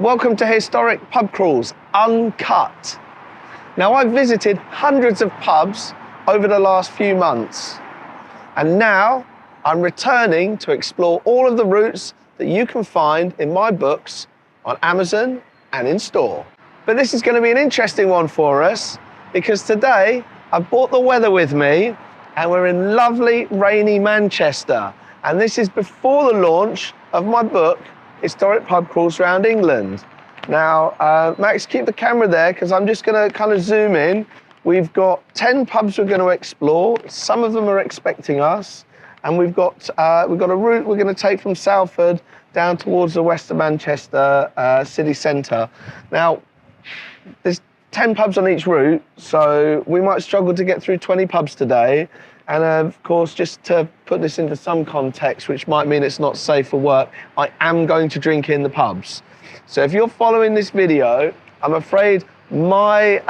Welcome to Historic Pub Crawls, Uncut. Now, I've visited hundreds of pubs over the last few months, and now I'm returning to explore all of the routes that you can find in my books on Amazon and in store. But this is going to be an interesting one for us because today I've brought the weather with me and we're in lovely rainy Manchester, and this is before the launch of my book Historic Pub Crawls Around England. Now, Max, keep the camera there because I'm just going to kind of zoom in. We've got 10 pubs we're going to explore. Some of them are expecting us, and we've got a route we're going to take from Salford down towards the west of Manchester city centre. Now, there's 10 pubs on each route, so we might struggle to get through 20 pubs today. And of course, just to put this into some context, which might mean it's not safe for work, I am going to drink in the pubs. So if you're following this video, I'm afraid my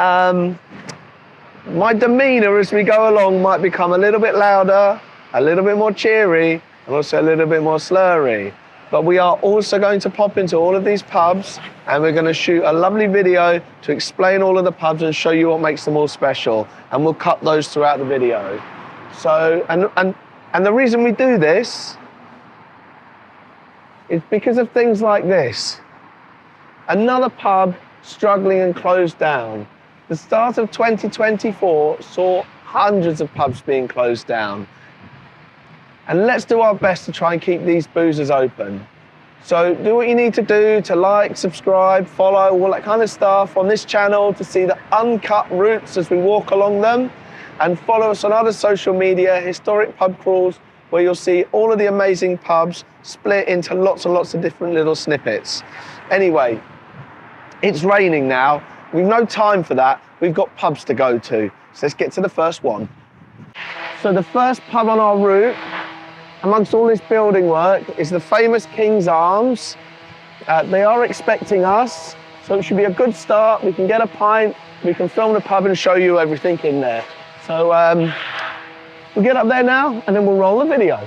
demeanour as we go along might become a little bit louder, a little bit more cheery, and also a little bit more slurry. But we are also going to pop into all of these pubs, and we're going to shoot a lovely video to explain all of the pubs and show you what makes them all special. And we'll cut those throughout the video. So, and the reason we do this is because of things like this. Another pub struggling and closed down. The start of 2024 saw hundreds of pubs being closed down. And let's do our best to try and keep these boozers open. So do what you need to do to like, subscribe, follow, all that kind of stuff on this channel to see the uncut routes as we walk along them. And follow us on other social media, Historic Pub Crawls, where you'll see all of the amazing pubs split into lots and lots of different little snippets. Anyway, it's raining now. We've no time for that. We've got pubs to go to. So let's get to the first one. So the first pub on our route, amongst all this building work, is the famous King's Arms. They are expecting us, so it should be a good start. We can get a pint, we can film the pub and show you everything in there. So we'll get up there now and then we'll roll the video.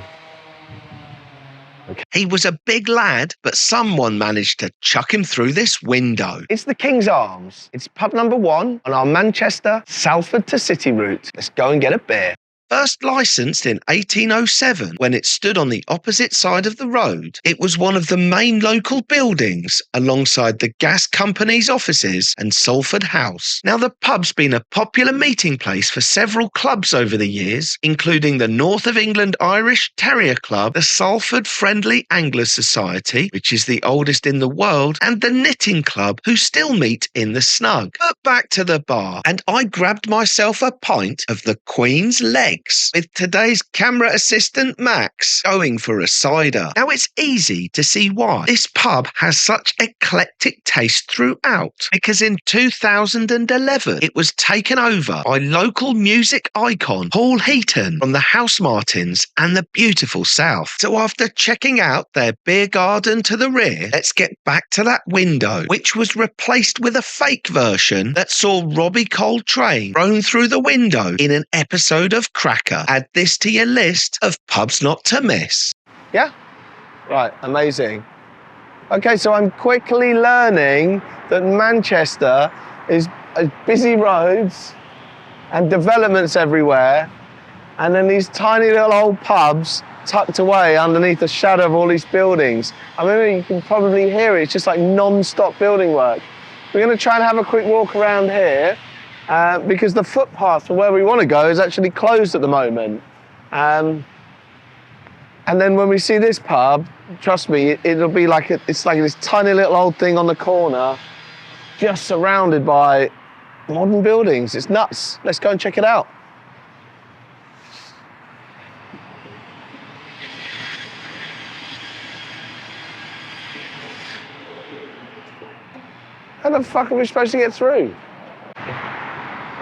Okay. He was a big lad, but someone managed to chuck him through this window. It's the King's Arms. It's pub number 1 on our Manchester, Salford to City route. Let's go and get a beer. First licensed in 1807, when it stood on the opposite side of the road, it was one of the main local buildings alongside the gas company's offices and Salford House. Now, the pub's been a popular meeting place for several clubs over the years, including the North of England Irish Terrier Club, the Salford Friendly Angler Society, which is the oldest in the world, and the Knitting Club, who still meet in the Snug. But back to the bar, and I grabbed myself a pint of the Queen's Leg, with today's camera assistant Max going for a cider. Now, it's easy to see why this pub has such eclectic taste throughout, because in 2011 it was taken over by local music icon Paul Heaton from the House Martins and the beautiful South. So after checking out their beer garden to the rear, let's get back to that window, which was replaced with a fake version that saw Robbie Coltrane thrown through the window in an episode of Cracker. Add this to your list of pubs not to miss. Yeah? Right, amazing. Okay, so I'm quickly learning that Manchester is busy roads and developments everywhere, and then these tiny little old pubs tucked away underneath the shadow of all these buildings. I mean, you can probably hear it. It's just like non-stop building work. We're going to try and have a quick walk around here. Because the footpath for where we want to go is actually closed at the moment. And then when we see this pub, trust me, it'll be like it's like this tiny little old thing on the corner, just surrounded by modern buildings. It's nuts. Let's go and check it out. How the fuck are we supposed to get through?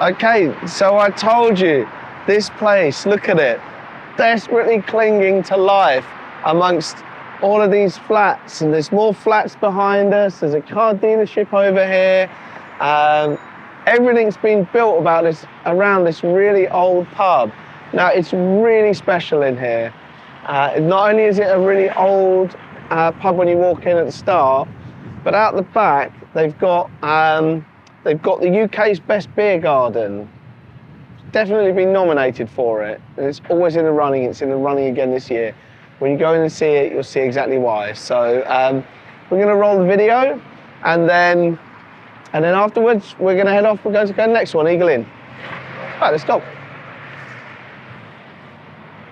Okay, so I told you, this place, look at it, desperately clinging to life amongst all of these flats, and there's more flats behind us, there's a car dealership over here, everything's been built around this really old pub. Now, it's really special in here. Not only is it a really old pub when you walk in at the start, But out the back, they've got the UK's best beer garden. Definitely been nominated for it, and it's always in the running. It's in the running again this year. When you go in and see it, you'll see exactly why. So we're going to roll the video, and then afterwards we're going to head off. We're going to go to the next one, Eagle Inn. Right, let's go.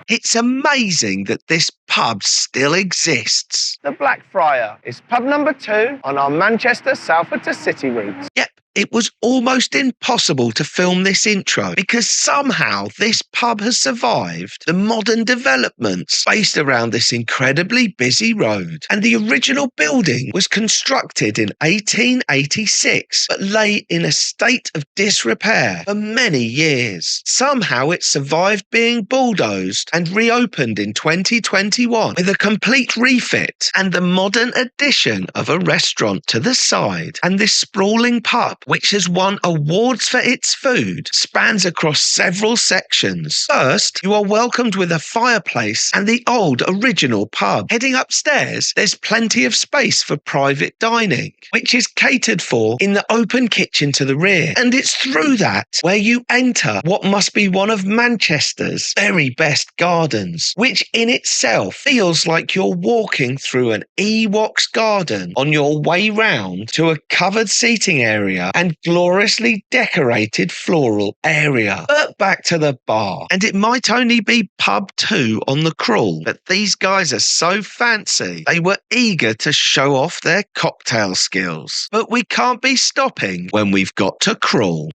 It's amazing that this pub still exists. The Black Friar is pub number 2 on our Manchester Salford to City route. Yep. It was almost impossible to film this intro because somehow this pub has survived the modern developments based around this incredibly busy road. And the original building was constructed in 1886 but lay in a state of disrepair for many years. Somehow it survived being bulldozed and reopened in 2021 with a complete refit and the modern addition of a restaurant to the side. And this sprawling pub, which has won awards for its food, spans across several sections. First, you are welcomed with a fireplace and the old original pub. Heading upstairs, there's plenty of space for private dining, which is catered for in the open kitchen to the rear. And it's through that where you enter what must be one of Manchester's very best gardens, which in itself feels like you're walking through an Ewok's garden on your way round to a covered seating area and gloriously decorated floral area. But back to the bar, and it might only be pub 2 on the Krull, but these guys are so fancy they were eager to show off their cocktail skills. But we can't be stopping when we've got to Krull.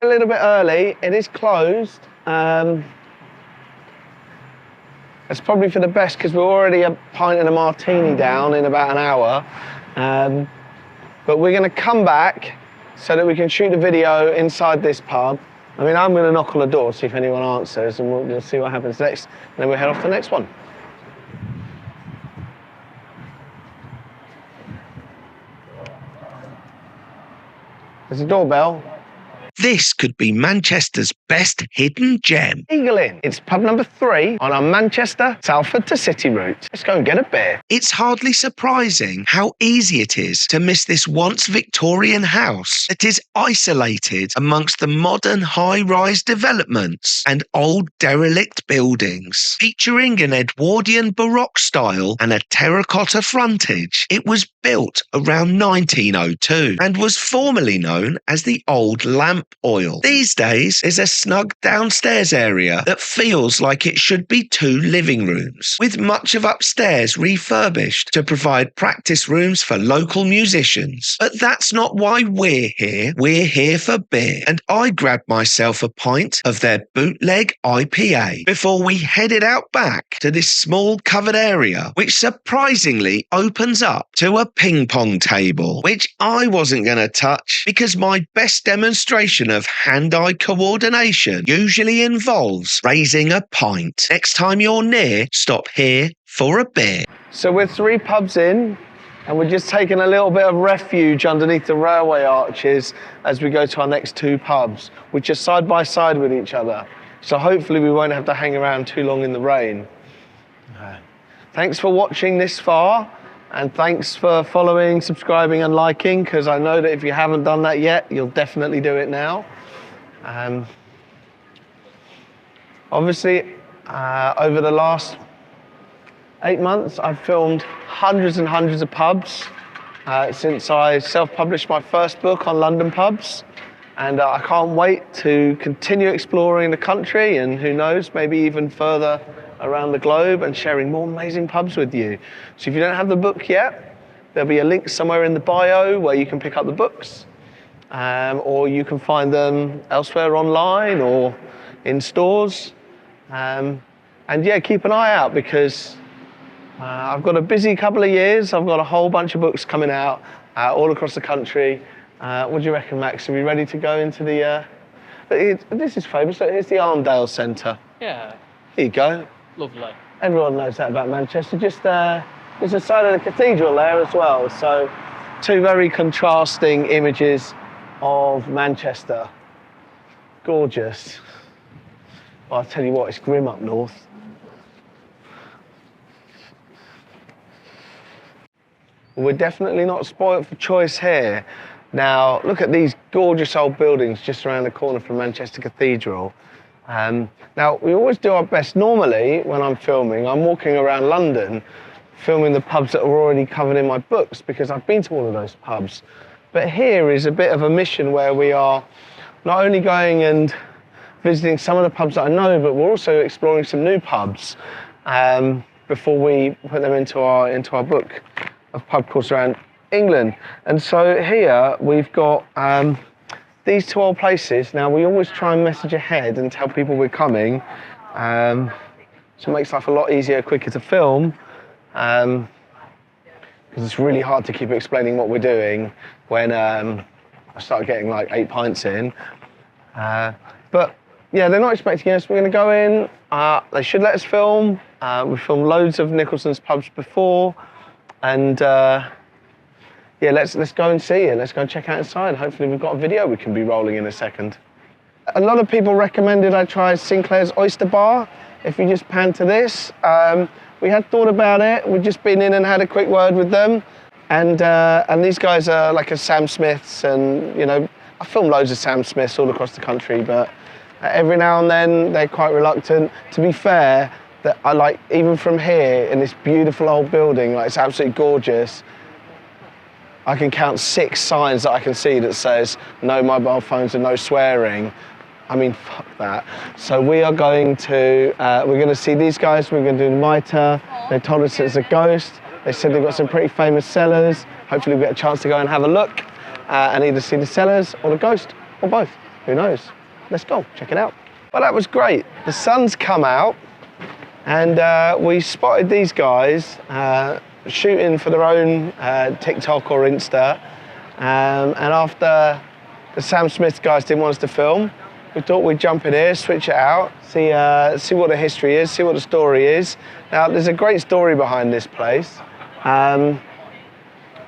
A little bit early, it is closed. It's probably for the best because we're already a pint and a martini down in about an hour. But we're going to come back so that we can shoot a video inside this pub. I mean, I'm going to knock on the door, see if anyone answers, and we'll see what happens next. And then we'll head off to the next one. There's a doorbell. This could be Manchester's best hidden gem. Eagle Inn. It's pub number 3 on our Manchester Salford to City route. Let's go and get a beer. It's hardly surprising how easy it is to miss this once Victorian house that is isolated amongst the modern high-rise developments and old derelict buildings. Featuring an Edwardian Baroque style and a terracotta frontage, it was built around 1902 and was formerly known as the Old Lamp Oil. These days, there's a snug downstairs area that feels like it should be 2 living rooms, with much of upstairs refurbished to provide practice rooms for local musicians. But that's not why we're here. We're here for beer, and I grabbed myself a pint of their bootleg IPA before we headed out back to this small covered area, which surprisingly opens up to a ping pong table, which I wasn't going to touch because my best demonstration of hand-eye coordination usually involves raising a pint. Next time you're near, stop here for a beer. So we're 3 pubs in, and we're just taking a little bit of refuge underneath the railway arches as we go to our next 2 pubs, which are side by side with each other. So hopefully we won't have to hang around too long in the rain. Thanks for watching this far. And thanks for following, subscribing and liking, because I know that if you haven't done that yet, you'll definitely do it now. Obviously, over the last 8 months, I've filmed hundreds and hundreds of pubs since I self-published my first book on London pubs. And I can't wait to continue exploring the country and who knows, maybe even further around the globe and sharing more amazing pubs with you. So if you don't have the book yet, there'll be a link somewhere in the bio where you can pick up the books, or you can find them elsewhere online or in stores. And yeah, keep an eye out because I've got a busy couple of years. I've got a whole bunch of books coming out all across the country. What do you reckon, Max? Are we ready to go into the... this is famous. Here's the Arndale Centre. Yeah. Here you go. Lovely. Everyone knows that about Manchester. Just there's the side of the cathedral there as well. So 2 very contrasting images of Manchester. Gorgeous. Well, I'll tell you what, it's grim up north. We're definitely not spoilt for choice here. Now, look at these gorgeous old buildings just around the corner from Manchester Cathedral. Now, we always do our best. Normally, when I'm filming, I'm walking around London, filming the pubs that are already covered in my books because I've been to all of those pubs. But here is a bit of a mission where we are not only going and visiting some of the pubs that I know, but we're also exploring some new pubs before we put them into our book of pub crawls around England. And so here we've got these two old places. Now, we always try and message ahead and tell people we're coming, so it makes life a lot easier, quicker to film, because it's really hard to keep explaining what we're doing when I start getting like 8 pints in. But yeah, they're not expecting us. We're going to go in. They should let us film. We've filmed loads of Nicholson's pubs before, and yeah, let's go and see it. Let's go and check out inside. Hopefully we've got a video we can be rolling in a second. A lot of people recommended I try Sinclair's Oyster Bar. If you just pan to this, we had thought about it. We've just been in and had a quick word with them, and these guys are like a Sam Smith's, and you know, I film loads of Sam Smiths all across the country, but every now and then they're quite reluctant. To be fair, that I like, even from here in this beautiful old building, like it's absolutely gorgeous. I can count 6 signs that I can see that says no mobile phones and no swearing. I mean, fuck that. So we are going to, we're going to see these guys. We're going to do Mitre. They told us it's a ghost. They said they've got some pretty famous cellars. Hopefully we get a chance to go and have a look and either see the cellars or the ghost or both. Who knows? Let's go, check it out. Well, that was great. The sun's come out and we spotted these guys shooting for their own TikTok or Insta, and after the Sam Smith guys didn't want us to film, we thought we'd jump in here, switch it out, see what the history is, see what the story is. Now, there's a great story behind this place,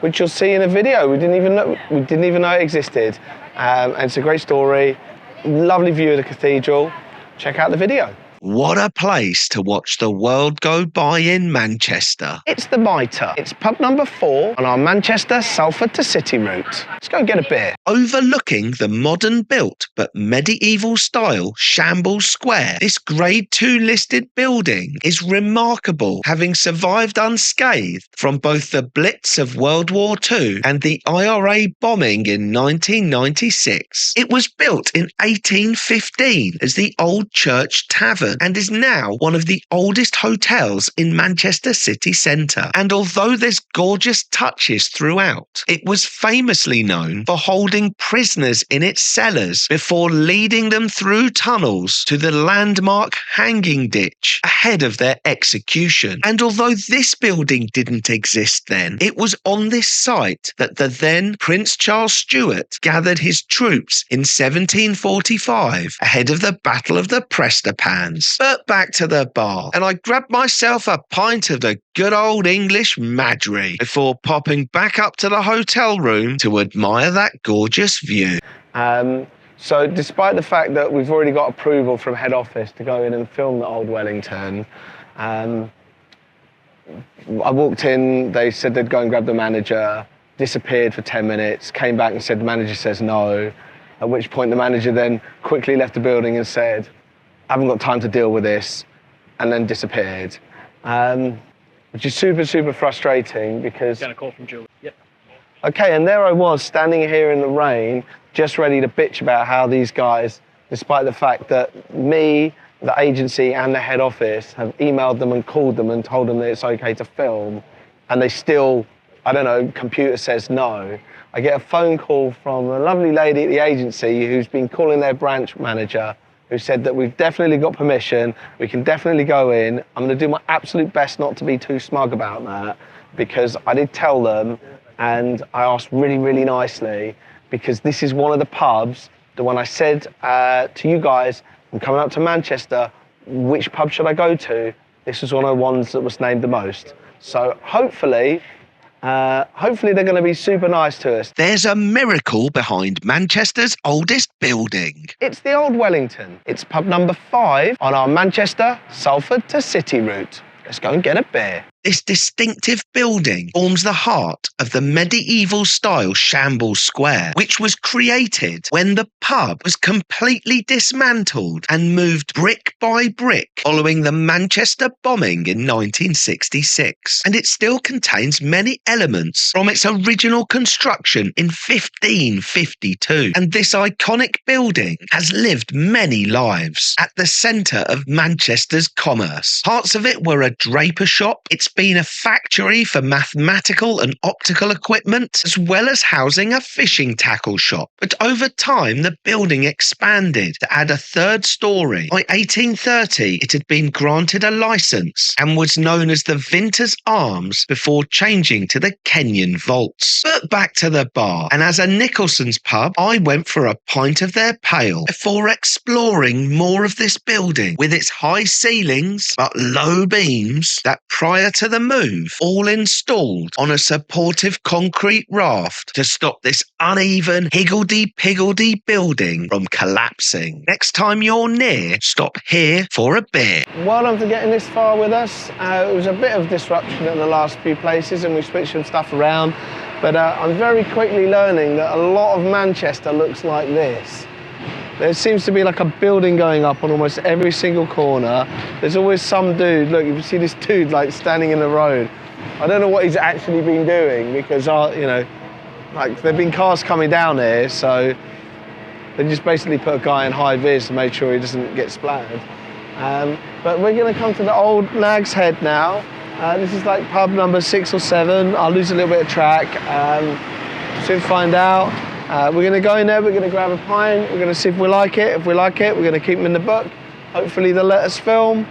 which you'll see in a video. We didn't even know it existed, and it's a great story. Lovely view of the cathedral. Check out the video. What a place to watch the world go by in Manchester. It's the Mitre. It's pub number 4 on our Manchester, Salford to City route. Let's go and get a beer. Overlooking the modern built but medieval style Shambles Square, this Grade 2 listed building is remarkable, having survived unscathed from both the Blitz of World War II and the IRA bombing in 1996. It was built in 1815 as the Old Church Tavern and is now one of the oldest hotels in Manchester city centre. And although there's gorgeous touches throughout, it was famously known for holding prisoners in its cellars before leading them through tunnels to the landmark hanging ditch ahead of their execution. And although this building didn't exist then, it was on this site that the then Prince Charles Stuart gathered his troops in 1745 ahead of the Battle of the Prestapans. But back to the bar, and I grabbed myself a pint of the good old English Mitre before popping back up to the hotel room to admire that gorgeous view. So despite the fact that we've already got approval from head office to go in and film the Old Wellington, I walked in, they said they'd go and grab the manager, disappeared for 10 minutes, came back and said the manager says no, at which point the manager then quickly left the building and said, I haven't got time to deal with this, and then disappeared, which is super, super frustrating because... Got a call from Julie. Yep. Okay, and there I was standing here in the rain, just ready to bitch about how these guys, despite the fact that me, the agency and the head office have emailed them and called them and told them that it's okay to film, and they still, I don't know, computer says no. I get a phone call from a lovely lady at the agency who's been calling their branch manager, who said that we've definitely got permission, we can definitely go in. I'm going to do my absolute best not to be too smug about that, because I did tell them, and I asked really, really nicely, because this is one of the pubs that when I said to you guys, I'm coming up to Manchester, which pub should I go to? This was one of the ones that was named the most. So hopefully they're going to be super nice to us. There's a miracle behind Manchester's oldest building. It's the Old Wellington. It's pub number 5 on our Manchester, Salford to City route. Let's go and get a beer. This distinctive building forms the heart of the medieval-style Shambles Square, which was created when the pub was completely dismantled and moved brick by brick following the Manchester bombing in 1966. And it still contains many elements from its original construction in 1552. And this iconic building has lived many lives at the centre of Manchester's commerce. Parts of it were a draper shop. It's been a factory for mathematical and optical equipment, as well as housing a fishing tackle shop. But over time, the building expanded to add a third story. By 1830, it had been granted a licence and was known as the Vinters Arms before changing to the Kenyon Vaults. But back to the bar, and as a Nicholson's pub, I went for a pint of their pale before exploring more of this building with its high ceilings but low beams that prior to the move all installed on a supportive concrete raft to stop this uneven higgledy-piggledy building from collapsing. Next time you're near, stop here for a beer. Well done for getting this far with us. It was a bit of disruption in the last few places and we switched some stuff around, but I'm very quickly learning that a lot of Manchester looks like this. There seems to be like a building going up on almost every single corner. There's always some dude, look, you see this dude like standing in the road. I don't know what he's actually been doing because, you know, like there've been cars coming down here, so they just basically put a guy in high vis to make sure he doesn't get splattered. But we're gonna come to the Old Nags Head now. This is like pub number 6 or 7. I'll lose a little bit of track. Soon find out. We're going to go in there, we're going to grab a pint, we're going to see if we like it. If we like it, we're going to keep them in the book. Hopefully they'll let us film.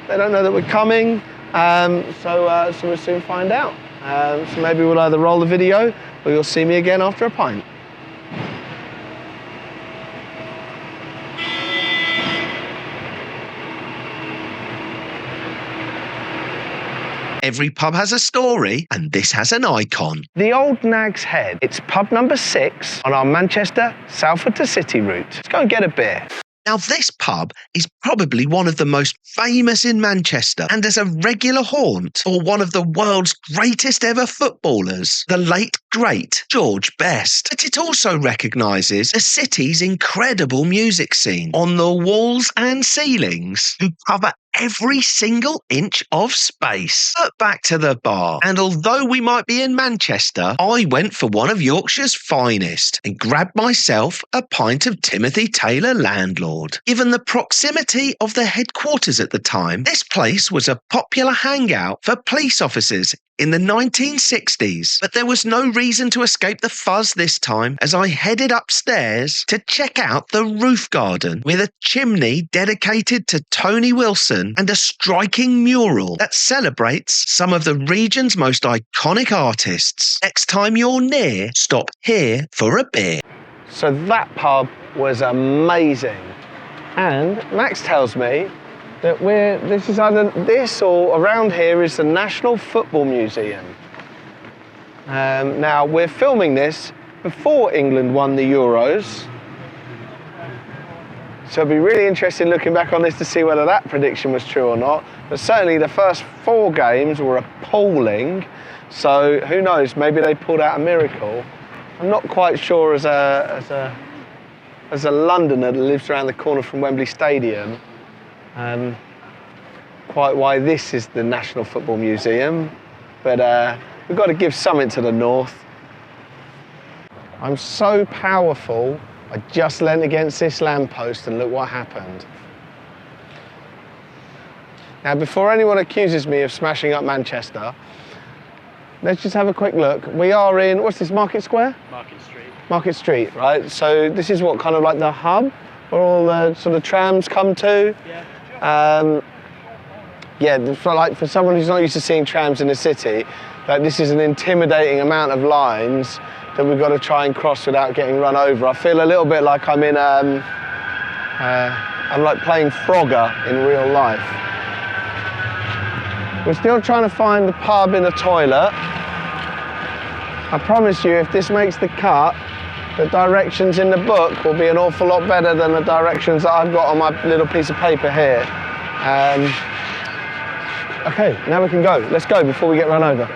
They don't know that we're coming, so we'll soon find out. So maybe we'll either roll the video or you'll see me again after a pint. Every pub has a story, and this has an icon. The Old Nags Head. It's pub number 6 on our Manchester, Salford to City route. Let's go and get a beer. Now, this pub is probably one of the most famous in Manchester and as a regular haunt for one of the world's greatest ever footballers, the late, great George Best. But it also recognises the city's incredible music scene on the walls and ceilings who cover every single inch of space. But back to the bar. And although we might be in Manchester, I went for one of Yorkshire's finest and grabbed myself a pint of Timothy Taylor Landlord. Given the proximity of the headquarters at the time, this place was a popular hangout for police officers in the 1960s, but there was no reason to escape the fuzz this time as I headed upstairs to check out the roof garden with a chimney dedicated to Tony Wilson and a striking mural that celebrates some of the region's most iconic artists. Next time you're near, stop here for a beer. So that pub was amazing, and Max tells me that this is either this or around here is the National Football Museum. Now we're filming this before England won the Euros, so it'll be really interesting looking back on this to see whether that prediction was true or not. But certainly the first 4 games were appalling, so who knows, maybe they pulled out a miracle. I'm not quite sure as a Londoner that lives around the corner from Wembley Stadium, quite why this is the National Football Museum, but we've got to give something to the north. I'm so powerful, I just leant against this lamppost and look what happened. Now, before anyone accuses me of smashing up Manchester, let's just have a quick look. We are in, what's this, Market Square? Market Street. Market Street, right? So this is what, kind of like the hub where all the sort of trams come to? Yeah. Yeah, for someone who's not used to seeing trams in the city, this is an intimidating amount of lines that we've got to try and cross without getting run over. I feel a little bit like I'm in, I'm like playing Frogger in real life. We're still trying to find the pub in the toilet. I promise you, if this makes the cut, the directions in the book will be an awful lot better than the directions that I've got on my little piece of paper here. Okay, now we can go. Let's go before we get run over.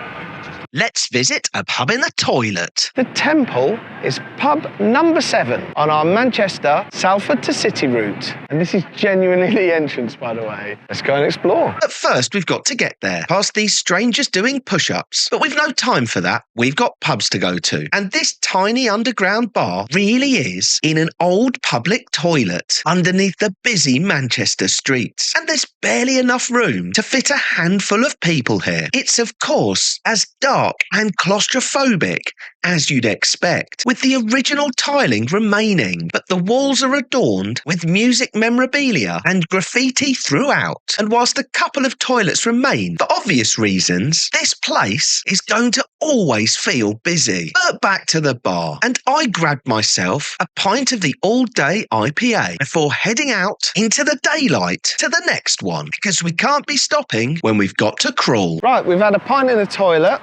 Let's visit a pub in the toilet. The Temple is pub number 7 on our Manchester, Salford to City route. And this is genuinely the entrance, by the way. Let's go and explore. But first, we've got to get there, past these strangers doing push-ups. But we've no time for that. We've got pubs to go to. And this tiny underground bar really is in an old public toilet underneath the busy Manchester streets. And there's barely enough room to fit a handful of people here. It's, of course, as dark and claustrophobic as you'd expect, with the original tiling remaining, but the walls are adorned with music memorabilia and graffiti throughout. And whilst a couple of toilets remain for obvious reasons, this place is going to always feel busy. But back to the bar, and I grabbed myself a pint of the all-day IPA before heading out into the daylight to the next one, because we can't be stopping when we've got to Krull. Right, we've had a pint in the toilet.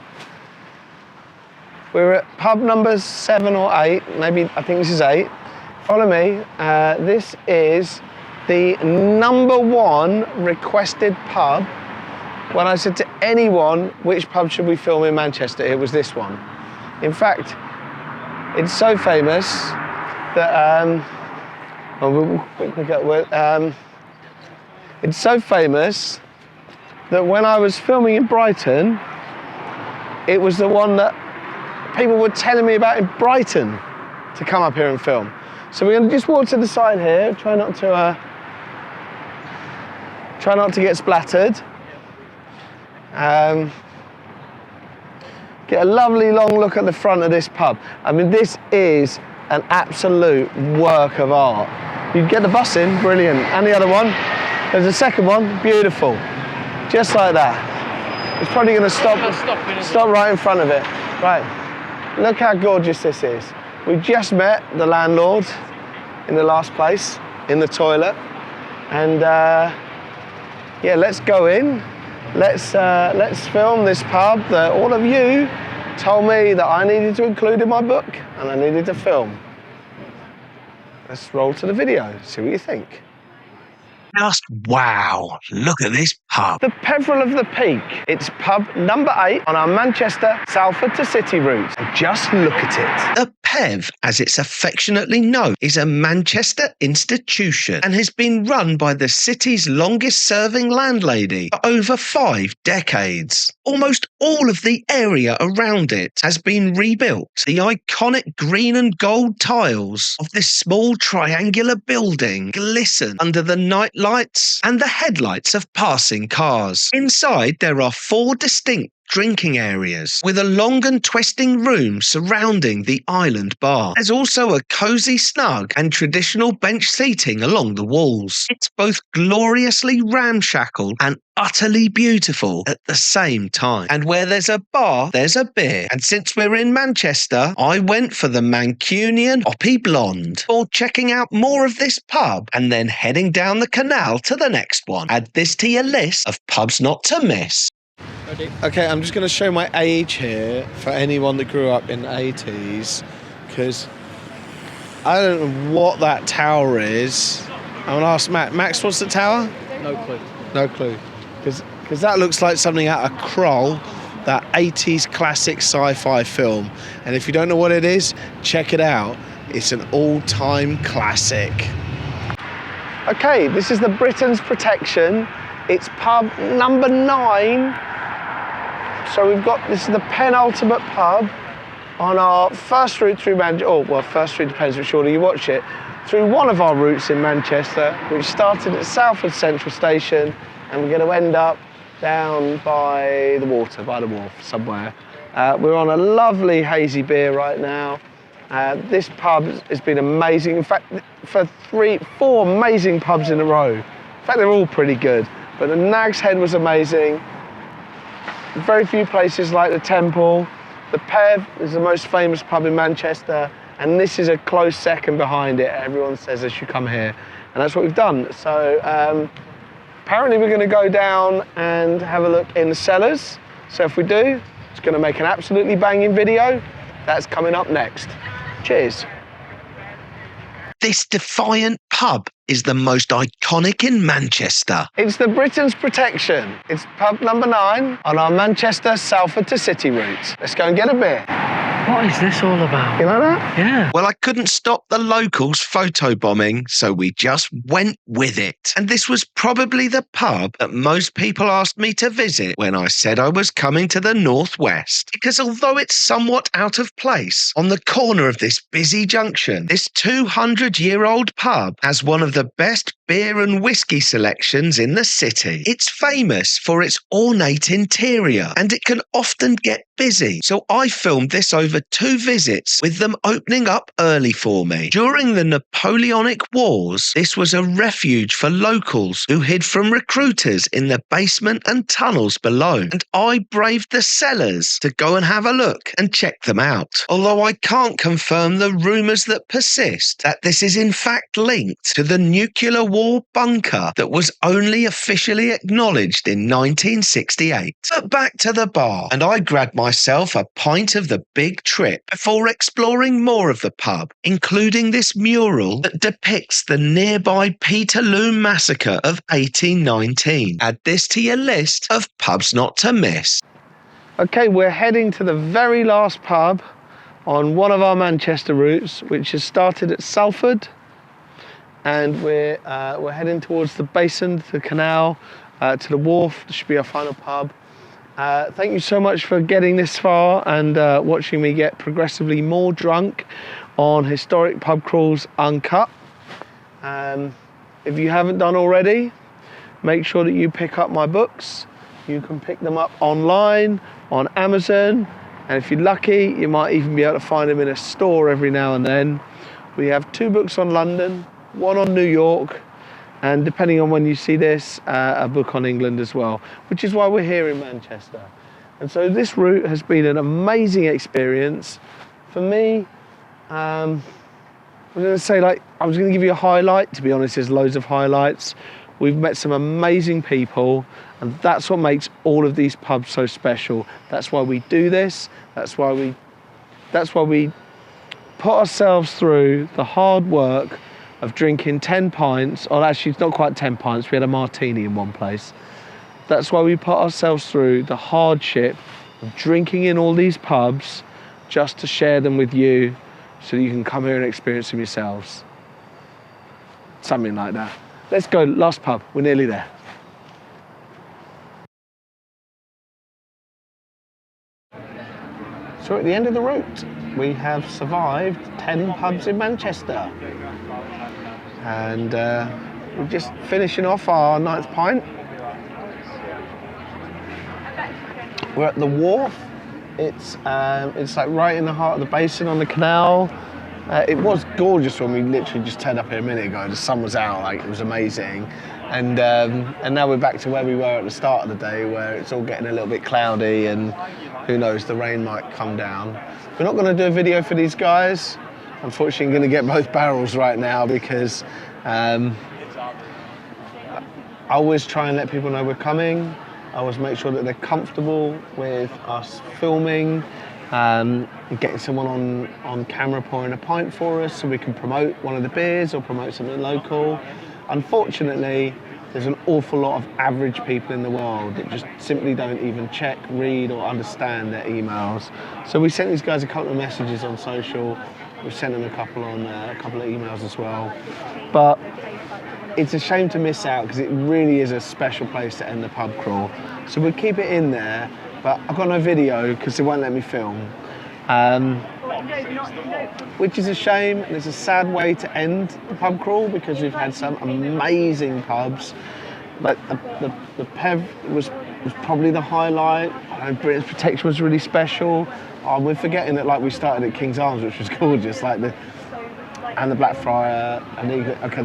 We're at pub number 7 or 8, maybe, I think this is 8. Follow me. This is the number 1 requested pub. When I said to anyone, which pub should we film in Manchester, it was this one. In fact, it's so famous that, it's so famous that when I was filming in Briton, it was the one that people were telling me about in Briton to come up here and film. So we're going to just walk to the side here, try not to get splattered. Get a lovely long look at the front of this pub. I mean, this is an absolute work of art. You get the bus in, brilliant. And the other one, there's a second one, beautiful. Just like that. It's probably going to stop right in front of it. Right. Look how gorgeous this is. We just met the landlord in the last place, in the toilet. And yeah, let's go in. Let's film this pub that all of you told me that I needed to include in my book and I needed to film. Let's roll to the video, see what you think. Just wow, look at this pub. The Pevril of the Peak. It's pub number 8 on our Manchester, Salford to City route. And just look at it. The Pev, as it's affectionately known, is a Manchester institution and has been run by the city's longest-serving landlady for over 5 decades. Almost all of the area around it has been rebuilt. The iconic green and gold tiles of this small triangular building glisten under the night lights and the headlights of passing cars. Inside, there are 4 distinct drinking areas with a long and twisting room surrounding the island bar. There's also a cosy, snug and traditional bench seating along the walls. It's both gloriously ramshackle and utterly beautiful at the same time. And where there's a bar, there's a beer. And since we're in Manchester, I went for the Mancunian Hoppy Blonde for checking out more of this pub and then heading down the canal to the next one. Add this to your list of pubs not to miss. Ready? Okay, I'm just going to show my age here for anyone that grew up in the 80s, because I don't know what that tower is. I'm going to ask Max. Max, what's the tower? No clue. No clue. Because that looks like something out of Krull, that 80s classic sci-fi film. And if you don't know what it is, check it out. It's an all-time classic. Okay, this is the Britons Protection. It's pub number 9. So we've got, this is the penultimate pub on our first route through Manchester, oh, well, first route depends which order you watch it, through one of our routes in Manchester, which started at Salford Central Station, and we're going to end up down by the water, by the Wharf, somewhere. We're on a lovely hazy beer right now. This pub has been amazing. In fact, for 4 amazing pubs in a row. In fact, they're all pretty good. But the Nags Head was amazing. Very few places like the Temple. The Pev is the most famous pub in Manchester, and this is a close second behind it. Everyone says they should come here, and that's what we've done. So apparently we're going to go down and have a look in the cellars. So if we do, it's going to make an absolutely banging video. That's coming up next. Cheers. This defiant pub is the most iconic in Manchester. It's the Britons Protection. It's pub number 9 on our Manchester Salford to City route. Let's go and get a beer. What is this all about? You like that? Yeah. Well, I couldn't stop the locals photobombing, so we just went with it. And this was probably the pub that most people asked me to visit when I said I was coming to the northwest. Because although it's somewhat out of place, on the corner of this busy junction, this 200-year-old pub has one of the best beer and whiskey selections in the city. It's famous for its ornate interior, and it can often get busy. So I filmed this over 2 visits, with them opening up early for me. During the Napoleonic Wars, this was a refuge for locals who hid from recruiters in the basement and tunnels below. And I braved the cellars to go and have a look and check them out. Although I can't confirm the rumours that persist that this is in fact linked to the nuclear war bunker that was only officially acknowledged in 1968. But back to the bar, and I grabbed myself a pint of the Big Trip before exploring more of the pub, including this mural that depicts the nearby Peterloo massacre of 1819. Add this to your list of pubs not to miss. Okay, we're heading to the very last pub on one of our Manchester routes, which has started at Salford, and we're heading towards the basin, the canal, to the Wharf. This should be our final pub. Thank you so much for getting this far and watching me get progressively more drunk on historic pub crawls uncut. If you haven't done already, make sure that you pick up my books. You can pick them up online, on Amazon, and if you're lucky, you might even be able to find them in a store every now and then. We have 2 books on London, 1 on New York, and depending on when you see this, a book on England as well, which is why we're here in Manchester. And so this route has been an amazing experience. For me, I'm going to say, I was going to give you a highlight. To be honest, there's loads of highlights. We've met some amazing people, and that's what makes all of these pubs so special. That's why we do this. That's why we put ourselves through the hard work of drinking 10 pints, or actually it's not quite 10 pints, we had a martini in one place. That's why we put ourselves through the hardship of drinking in all these pubs just to share them with you so that you can come here and experience them yourselves. Something like that. Let's go, last pub, we're nearly there. So at the end of the route, we have survived 10 pubs in Manchester. And we're just finishing off our 9th pint. We're at the Wharf. It's like right in the heart of the basin on the canal. It was gorgeous when we literally just turned up here a minute ago. The sun was out, it was amazing. And now we're back to where we were at the start of the day, where it's all getting a little bit cloudy, and who knows, the rain might come down. We're not going to do a video for these guys. Unfortunately, I'm going to get both barrels right now because I always try and let people know we're coming. I always make sure that they're comfortable with us filming, getting someone on camera pouring a pint for us so we can promote one of the beers or promote something local. Unfortunately, there's an awful lot of average people in the world that just simply don't even check, read or understand their emails. So we sent these guys a couple of messages on social. We've sent them a couple of emails as well. But it's a shame to miss out because it really is a special place to end the pub crawl. So we'll keep it in there, but I've got no video because they won't let me film. Which is a shame, and it's a sad way to end the pub crawl because we've had some amazing pubs. Like the Pevril was probably the highlight. Britons Protection was really special. We're forgetting that we started at King's Arms, which was gorgeous, and the Black Friar, and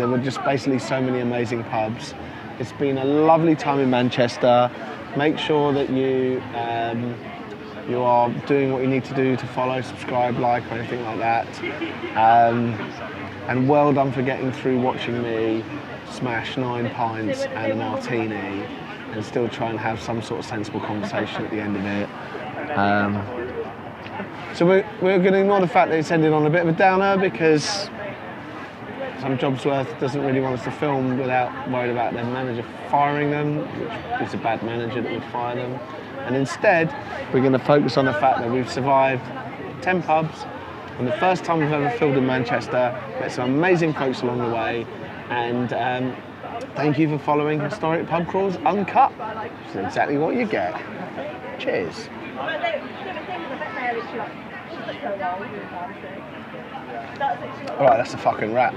there were just basically so many amazing pubs. It's been a lovely time in Manchester. Make sure that you are doing what you need to do to follow, subscribe, like, or anything like that. And well done for getting through watching me smash 9 pints and a martini and still try and have some sort of sensible conversation at the end of it. So we're going to ignore the fact that it's ended on a bit of a downer because some jobs worth doesn't really want us to film without worried about their manager firing them, which is a bad manager that would fire them. And instead, we're going to focus on the fact that we've survived 10 pubs, and the first time we've ever filmed in Manchester, met some amazing folks along the way, and thank you for following Historic Pub Crawls Uncut, which is exactly what you get. Cheers. Alright, that's a fucking wrap.